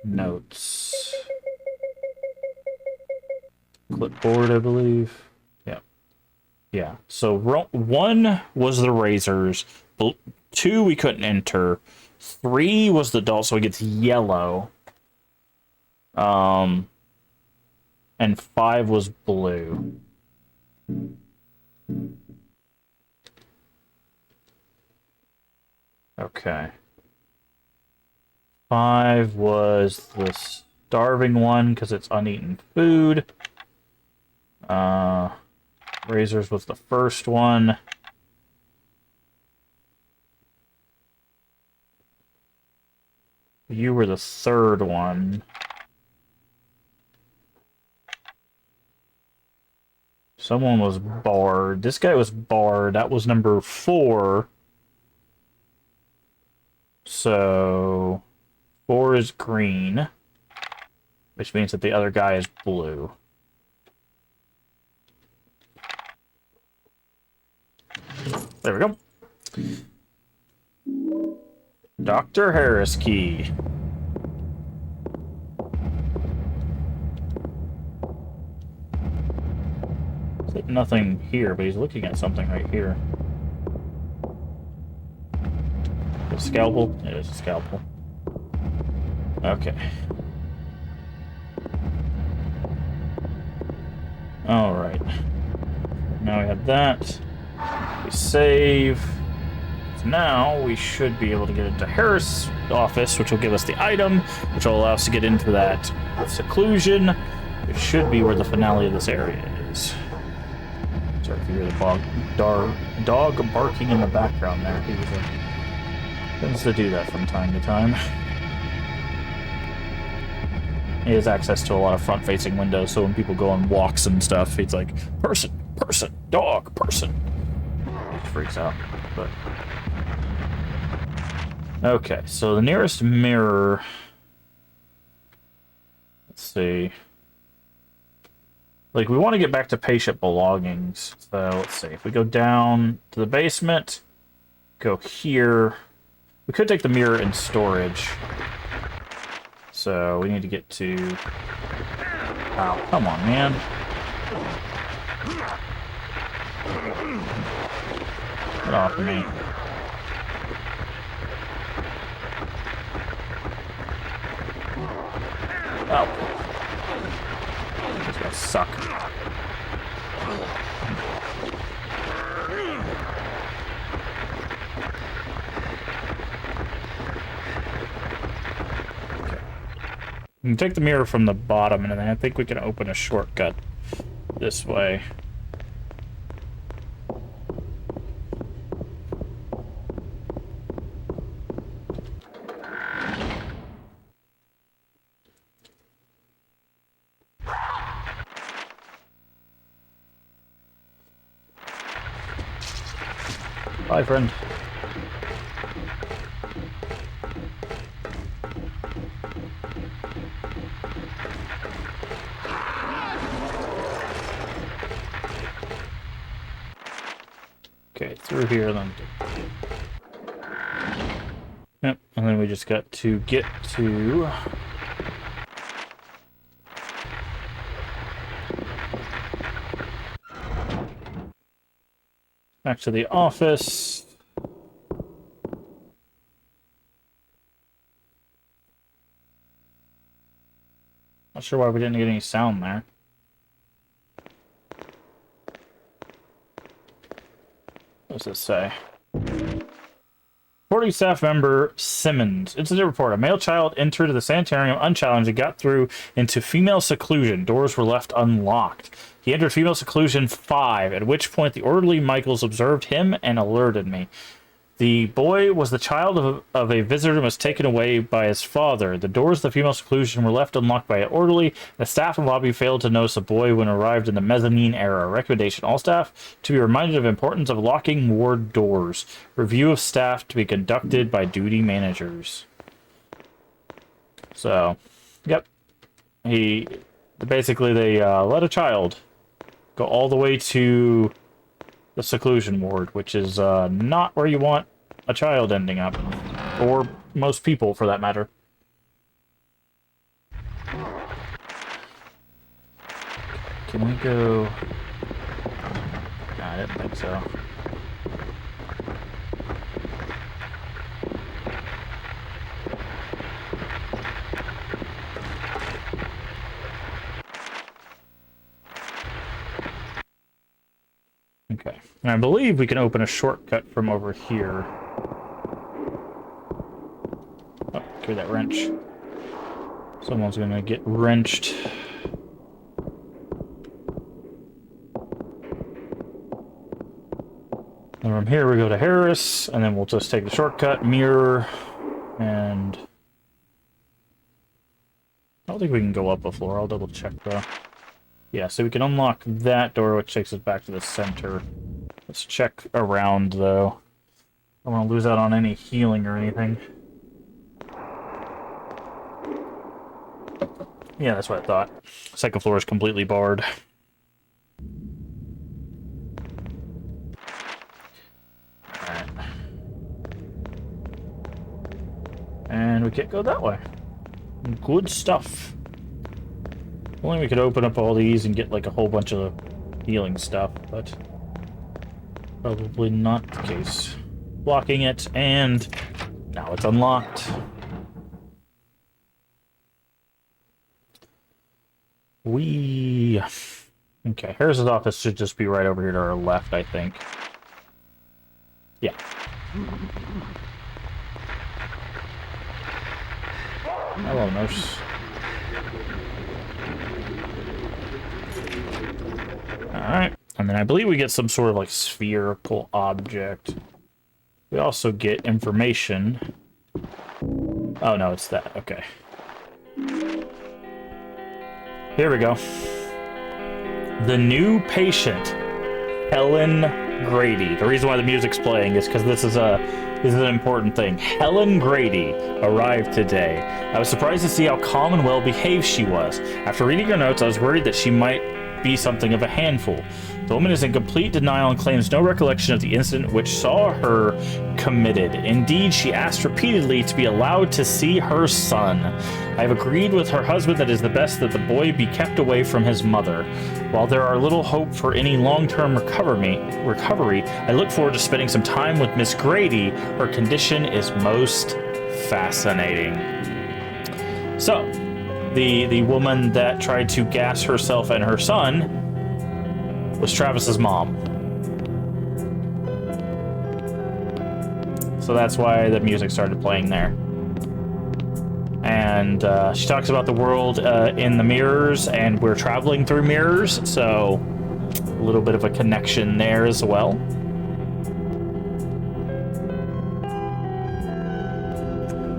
Notes. Clipboard, I believe. Yeah. Yeah. So 1 was the razors. 2 we couldn't enter. 3 was the doll, so it gets yellow. And 5 was blue. Okay. 5 was the starving one because it's uneaten food. Razors was the first one. You were the third one. Someone was barred. This guy was barred. That was number 4. So 4 is green, which means that the other guy is blue. There we go. Dr. Harris key. Nothing here, but he's looking at something right here. A scalpel? It is a scalpel. Okay. Alright. Now we have that. We save. So now we should be able to get into Harris' office, which will give us the item, which will allow us to get into that seclusion, which should be where the finale of this area is. Sorry if you hear the dog barking in the background there. He tends to do that from time to time. He has access to a lot of front-facing windows, so when people go on walks and stuff, he's like, person, dog, person. He just freaks out. But okay, so the nearest mirror. Let's see. Like, we want to get back to patient belongings. So, let's see. If we go down to the basement, go here. We could take the mirror in storage. So, we need to get to... Ow, come on, man. Get off me. Oh. These guys suck. We can take the mirror from the bottom, and then I think we can open a shortcut this way. Bye, friend. Okay, through here then. Yep, and then we just got to get to... back to the office. Not sure why we didn't get any sound there. What does this say? Reporting staff member Simmons. Incident report. A male child entered the sanitarium unchallenged and got through into female seclusion. Doors were left unlocked. He entered female seclusion 5, at which point the orderly Michaels observed him and alerted me. The boy was the child of a visitor and was taken away by his father. The doors of the female seclusion were left unlocked by an orderly. The staff in the lobby failed to notice the boy when arrived in the mezzanine area. Recommendation: all staff to be reminded of the importance of locking ward doors. Review of staff to be conducted by duty managers. So, yep. Basically, they let a child go all the way to the seclusion ward, which is not where you want a child ending up. Or most people, for that matter. Can we go... No, I didn't think so. Okay. And I believe we can open a shortcut from over here. Oh, give that wrench. Someone's gonna get wrenched. And from here we go to Harris, and then we'll just take the shortcut, mirror, and... I don't think we can go up a floor. I'll double check though. Yeah, so we can unlock that door, which takes us back to the center. Let's check around though. I don't want to lose out on any healing or anything. Yeah, that's what I thought. Second floor is completely barred. Alright. And we can't go that way. Good stuff. Only we could open up all these and get like a whole bunch of healing stuff, but probably not the case. Blocking it, and now it's unlocked. Okay, Harris's office should just be right over here to our left, I think. Yeah. Hello, nurse. Alright, and then I believe we get some sort of like spherical object. We also get information. Oh no, it's that. Okay. Here we go. The new patient, Helen Grady. The reason why the music's playing is because this is an important thing. Helen Grady arrived today. I was surprised to see how calm and well behaved she was. After reading her notes, I was worried that she might be something of a handful. The woman is in complete denial and claims no recollection of the incident which saw her committed. Indeed, she asked repeatedly to be allowed to see her son. I have agreed with her husband that it is the best that the boy be kept away from his mother. While there are little hope for any long-term recovery, I look forward to spending some time with Miss Grady. Her condition is most fascinating. So, the woman that tried to gas herself and her son was Travis's mom. So that's why the music started playing there. And she talks about the world in the mirrors, and we're traveling through mirrors, so a little bit of a connection there as well.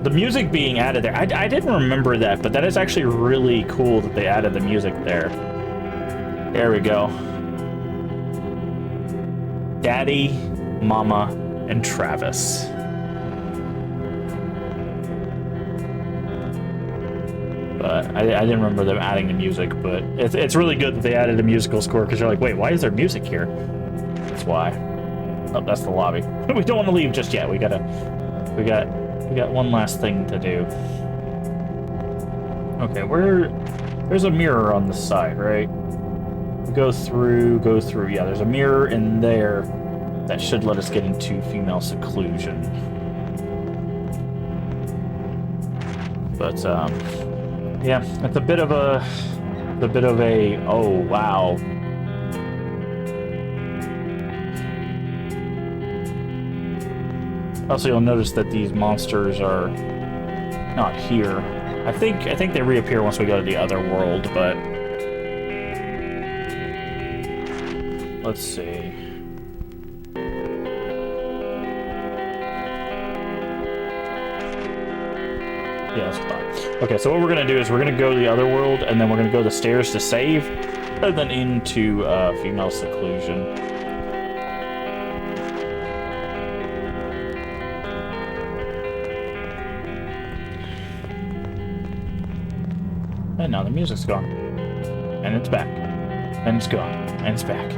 The music being added there, I didn't remember that, but that is actually really cool that they added the music there. There we go. Daddy, Mama, and Travis. But I didn't remember them adding the music, but it's really good that they added a musical score, because you're like, wait, why is there music here? That's why. Oh, that's the lobby. We don't want to leave just yet. We got one last thing to do. Okay, there's a mirror on the side, right? Go through. Yeah, there's a mirror in there that should let us get into female seclusion. But yeah, it's a bit of a oh wow. Also, you'll notice that these monsters are not here. I think they reappear once we go to the other world, but let's see. Yeah, that's fine. Okay, so what we're gonna do is we're gonna go to the other world, and then we're gonna go the stairs to save, and then into female seclusion. And now the music's gone. And it's back. And it's gone. And it's back.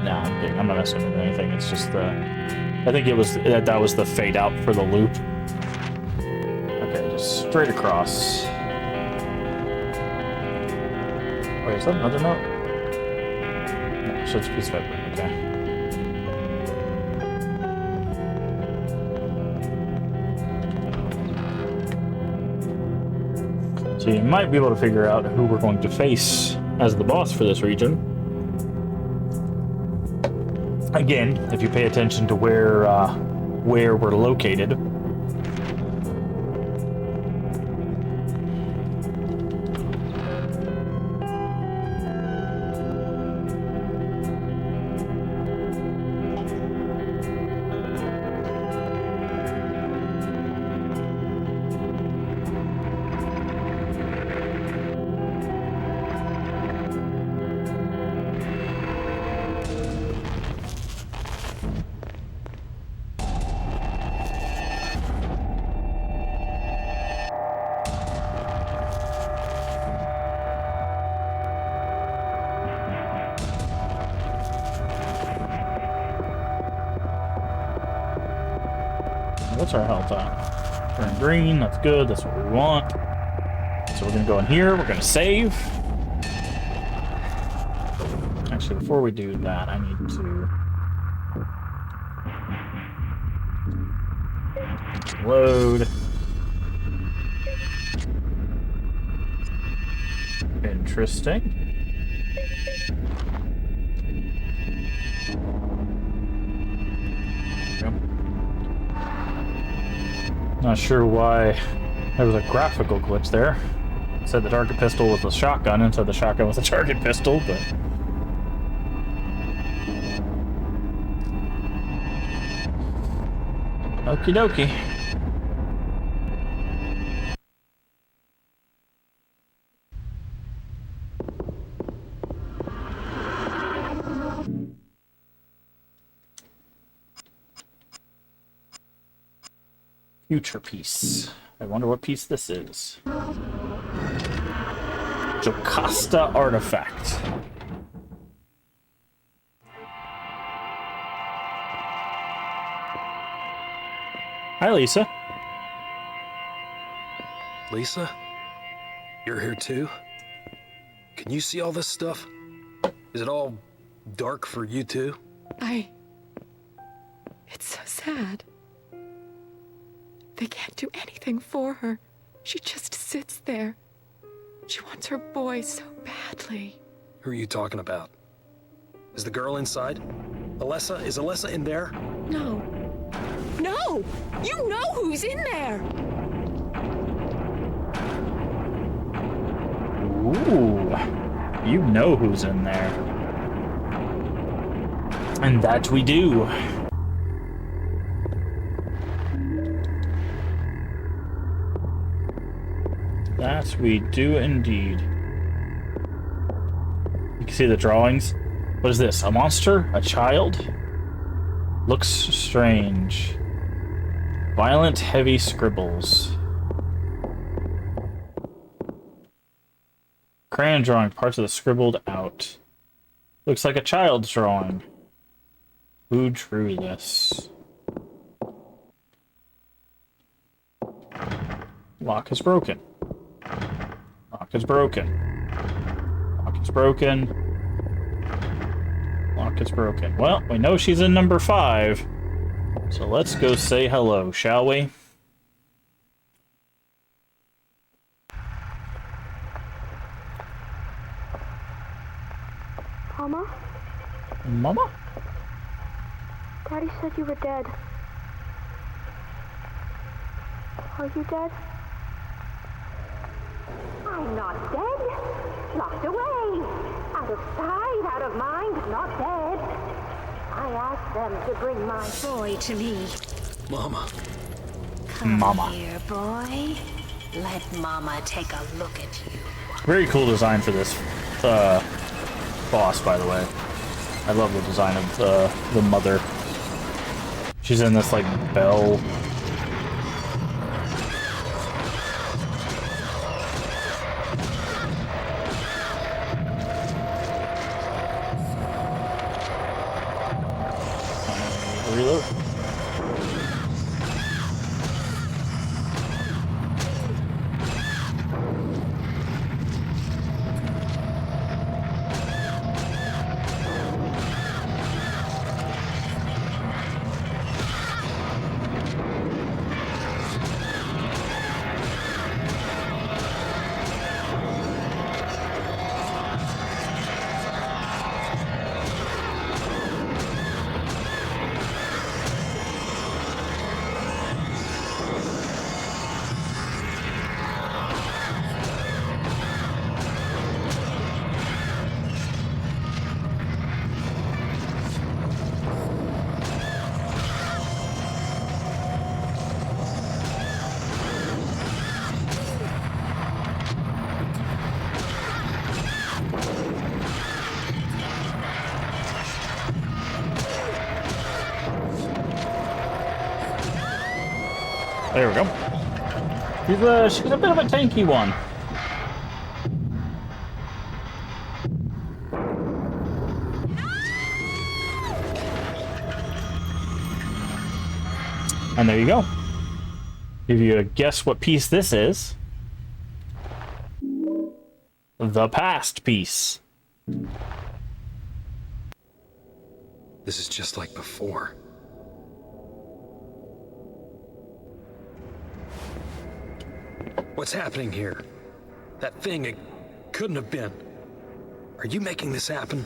Nah, I'm kidding. I'm not messing with anything. It's just the... I think it was... That was the fade out for the loop. Okay, just straight across. Wait, is that another note? No, so it's a piece of paper. Okay. So you might be able to figure out who we're going to face as the boss for this region. Again, if you pay attention to where we're located. What's our health at? We're in green, that's good, that's what we want. So we're gonna go in here, we're gonna save. Actually, before we do that, I need to load. Interesting. Not sure why there was a graphical glitch there. It said the target pistol was a shotgun, and said the shotgun was a target pistol, but... Okie dokie. Future piece. I wonder what piece this is. Jocasta artifact. Hi, Lisa. Lisa? You're here too? Can you see all this stuff? Is it all dark for you too? It's so sad. They can't do anything for her. She just sits there. She wants her boy so badly. Who are you talking about? Is the girl inside? Alessa? Is Alessa in there? No. No! You know who's in there! Ooh. You know who's in there. And that we do. That we do indeed. You can see the drawings. What is this? A monster? A child? Looks strange. Violent, heavy scribbles. Crayon drawing, parts of the scribbled out. Looks like a child's drawing. Who drew this? Lock is broken. Lock is broken. Lock is broken. Lock is broken. Well, we know she's in number 5. So let's go say hello, shall we? Mama? Mama? Daddy said you were dead. Are you dead? I'm not dead. Locked away. Out of sight, out of mind, not dead. I asked them to bring my boy to me. Mama. Come Mama. here, boy. Let Mama take a look at you. Very cool design for this boss, by the way. I love the design of the mother. She's in this, like, bell. Reload. There we go. She's a bit of a tanky one. And there you go. Give you a guess what piece this is. The past piece. This is just like before. What's happening here? That thing, it couldn't have been. Are you making this happen?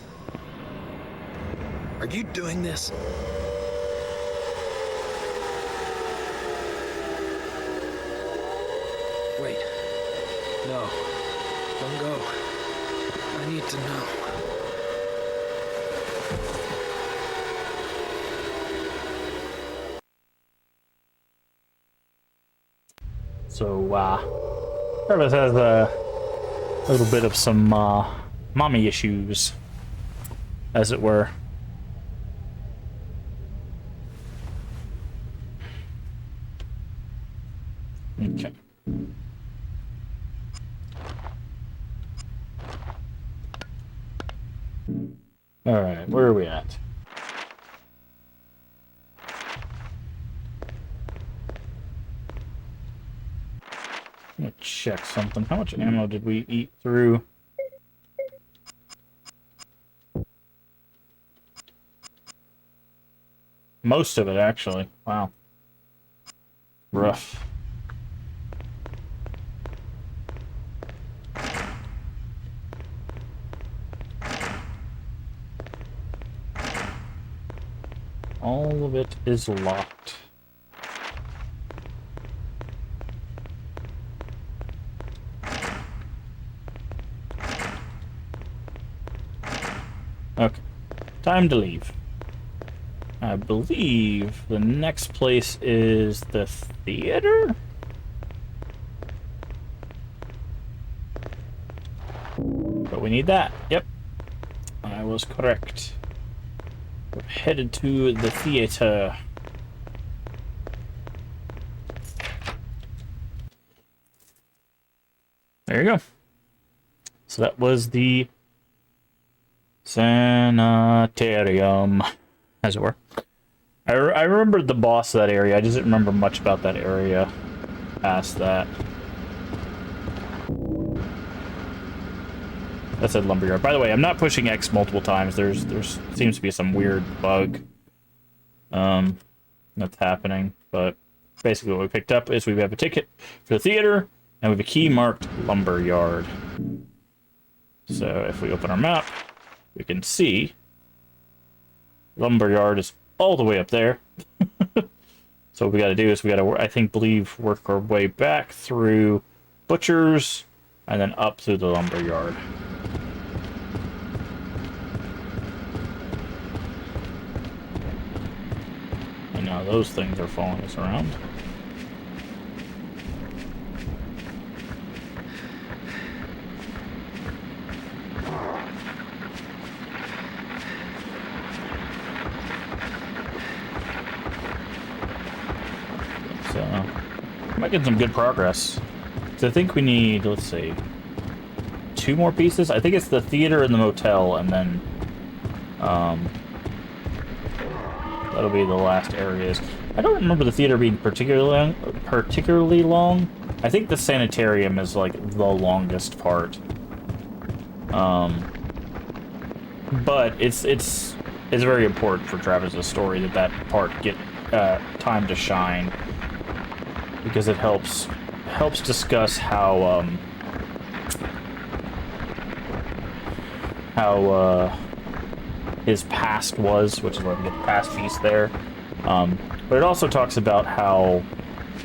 Are you doing this? Wait. No. Don't go. I need to know. So, Travis has a little bit of some mommy issues, as it were. Okay. All right, where are we at? I'm gonna check something. How much ammo did we eat through? Most of it, actually. Wow. Rough. All of it is locked. Okay, time to leave. I believe the next place is the theater? But we need that. Yep, I was correct. We're headed to the theater. There you go. So that was the sanitarium, as it were. I remembered the boss of that area. I just didn't remember much about that area past that. That said lumberyard. By the way, I'm not pushing X multiple times. There's seems to be some weird bug that's happening. But basically what we picked up is we have a ticket for the theater, and we have a key marked lumberyard. So if we open our map, we can see lumberyard is all the way up there. So what we got to do is we got to, believe, work our way back through butchers and then up through the lumberyard. And now those things are following us around. So, making some good progress. So I think we need, let's see, 2 more pieces. I think it's the theater and the motel, and then that'll be the last areas. I don't remember the theater being particularly long. I think the sanitarium is like the longest part. But it's very important for Travis's story that part get time to shine, because it helps discuss how his past was, which is why we get the past piece there. But it also talks about how,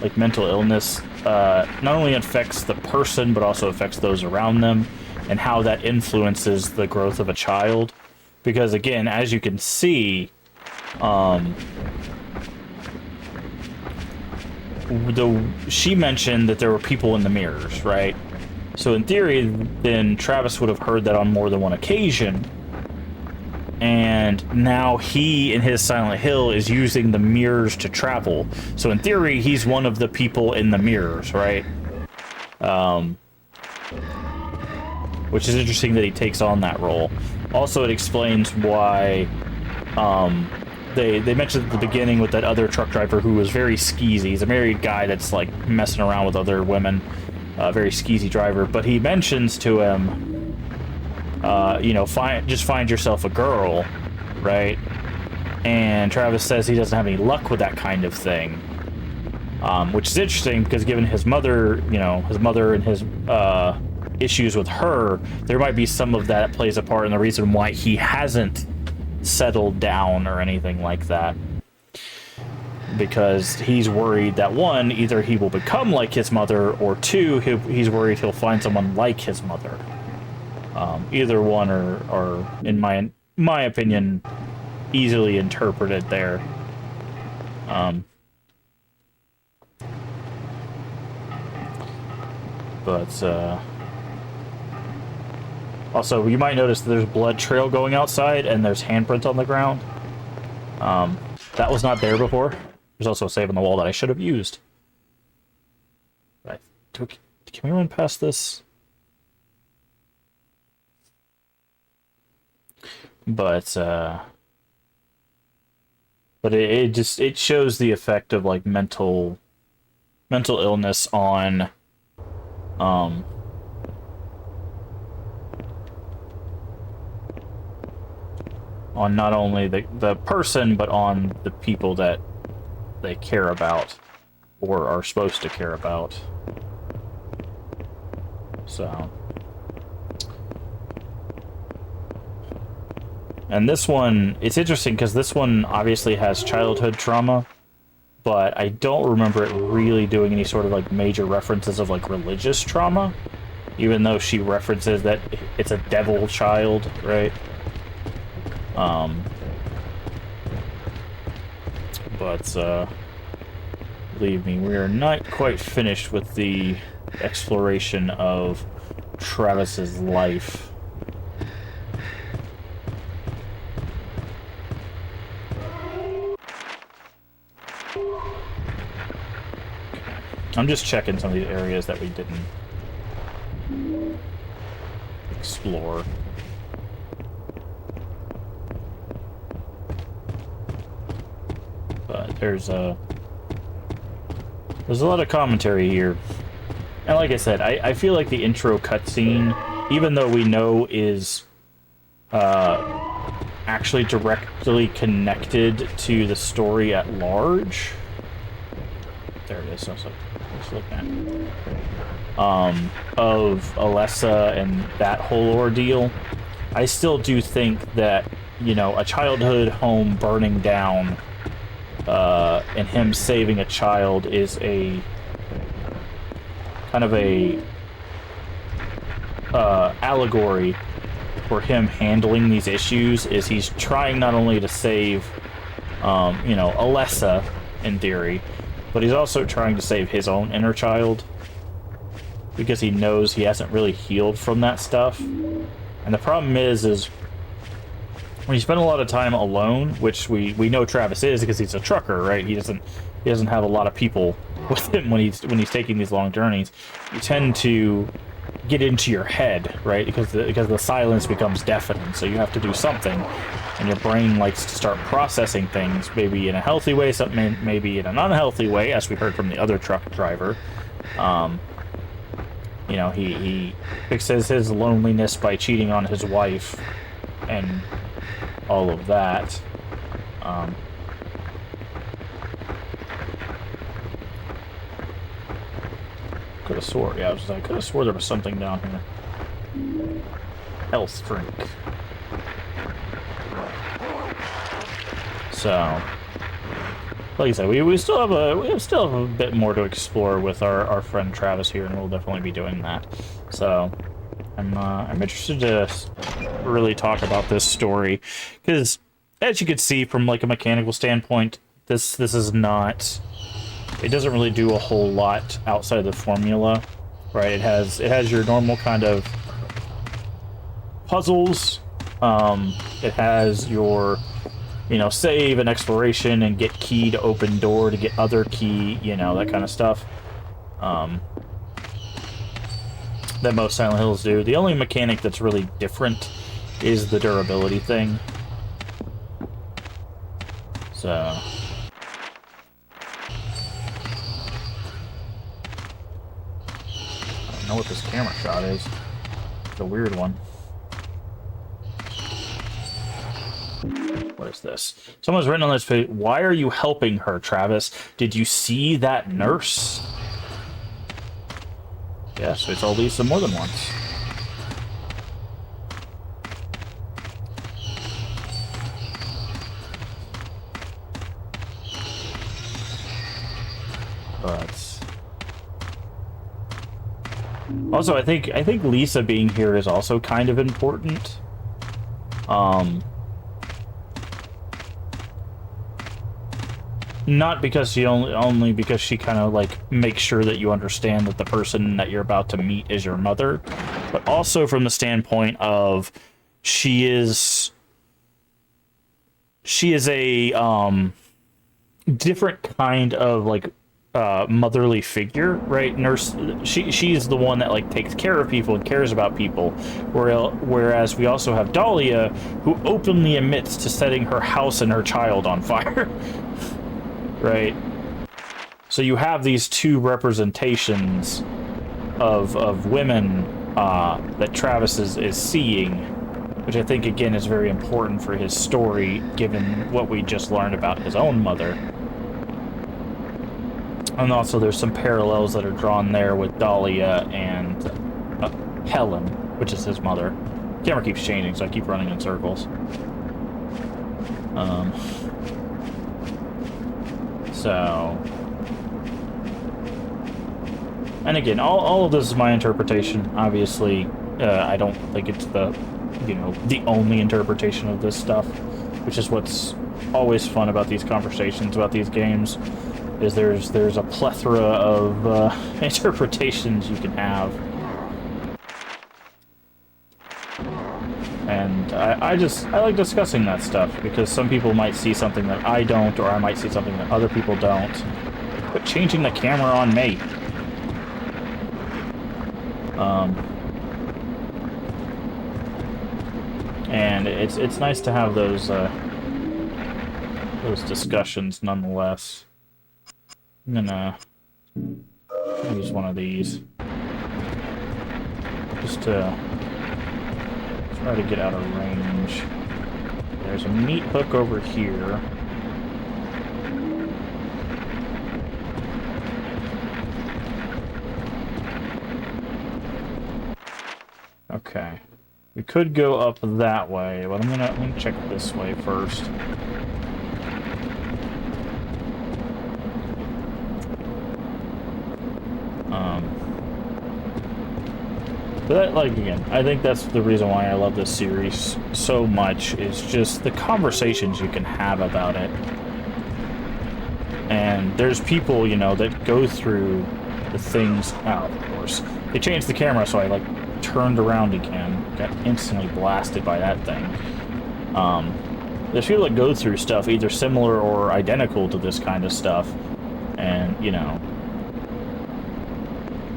like, mental illness not only affects the person but also affects those around them, and how that influences the growth of a child. Because again, as you can see, she mentioned that there were people in the mirrors, right? So in theory, then Travis would have heard that on more than one occasion. and now he, in his Silent Hill, is using the mirrors to travel. So in theory, he's one of the people in the mirrors, right? Which is interesting that he takes on that role. Also, it explains why they mentioned at the beginning with that other truck driver who was very skeezy. He's a married guy that's like messing around with other women, very skeezy driver. But he mentions to him, you know, just find yourself a girl, right? And Travis says he doesn't have any luck with that kind of thing, which is interesting because given his mother, you know, his mother and his issues with her, there might be some of that plays a part in the reason why he hasn't settled down or anything like that, because he's worried that one, either he will become like his mother, or two, he's worried he'll find someone like his mother. Either one are in my opinion easily interpreted there. Also, you might notice that there's blood trail going outside, and there's handprints on the ground. That was not there before. There's also a save on the wall that I should have used. Can we run past this? But it shows the effect of like mental illness on not only the person, but on the people that they care about or are supposed to care about. So, and this one, it's interesting because this one obviously has childhood trauma, but I don't remember it really doing any sort of like major references of like religious trauma, even though she references that it's a devil child, right? Believe me, we are not quite finished with the exploration of Travis's life. I'm just checking some of these areas that we didn't explore. But there's a lot of commentary here. And like I said, I feel like the intro cutscene, even though we know is actually directly connected to the story at large. There it is. Let's look at of Alessa and that whole ordeal. I still do think that, you know, a childhood home burning down and him saving a child is a kind of a allegory for him handling these issues. Is he's trying not only to save you know, Alessa in theory, but he's also trying to save his own inner child, because he knows he hasn't really healed from that stuff. And the problem is when you spend a lot of time alone, which we know Travis is because he's a trucker, right? He doesn't have a lot of people with him when he's taking these long journeys. You tend to get into your head, right? Because the silence becomes deafening. So you have to do something, and your brain likes to start processing things, maybe in a healthy way, something maybe in an unhealthy way, as we heard from the other truck driver. You know, he fixes his loneliness by cheating on his wife and all of that. Could have swore, yeah, I could have swore there was something down here. Health drink. So, like I said, we still have a bit more to explore with our friend Travis here, and we'll definitely be doing that. So, I'm interested to really talk about this story, because as you can see from like a mechanical standpoint, this is not. It doesn't really do a whole lot outside of the formula, right? It has your normal kind of puzzles It has your, you know, save and exploration and get key to open door to get other key, you know, that kind of stuff. That most Silent Hills do. The only mechanic that's really different is the durability thing. So... I don't know what this camera shot is. It's a weird one. What is this? Someone's written on this page, why are you helping her, Travis? Did you see that nurse? Yes, we told Lisa more than once. But also, I think Lisa being here is also kind of important. Not because she only because she kind of like makes sure that you understand that the person that you're about to meet is your mother, but also from the standpoint of she is a different kind of like motherly figure, right? Nurse, she's the one that like takes care of people and cares about people, whereas we also have Dahlia, who openly admits to setting her house and her child on fire. Right? So you have these two representations of women that Travis is seeing, which I think, again, is very important for his story, given what we just learned about his own mother. And also there's some parallels that are drawn there with Dahlia and Helen, which is his mother. The camera keeps changing, so I keep running in circles. So, and again, all of this is my interpretation. Obviously, I don't think it's the only interpretation of this stuff, which is what's always fun about these conversations about these games, is there's a plethora of interpretations you can have. And I like discussing that stuff, because some people might see something that I don't, or I might see something that other people don't. But changing the camera on me. And it's nice to have those discussions nonetheless. I'm gonna use one of these just to try to get out of range. There's a meat hook over here. Okay. We could go up that way, but I'm gonna check this way first. But that, like, again, I think that's the reason why I love this series so much, is just the conversations you can have about it. And there's people, you know, that go through the things... Oh, of course. They changed the camera, so I, like, turned around again. Got instantly blasted by that thing. There's people that go through stuff either similar or identical to this kind of stuff. And, you know...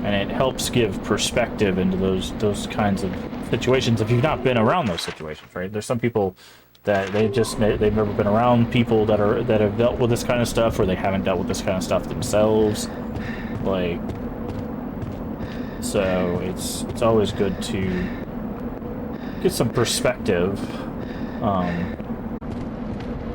And it helps give perspective into those kinds of situations if you've not been around those situations, right? There's some people that they've never been around people that have dealt with this kind of stuff, or they haven't dealt with this kind of stuff themselves. Like, so it's always good to get some perspective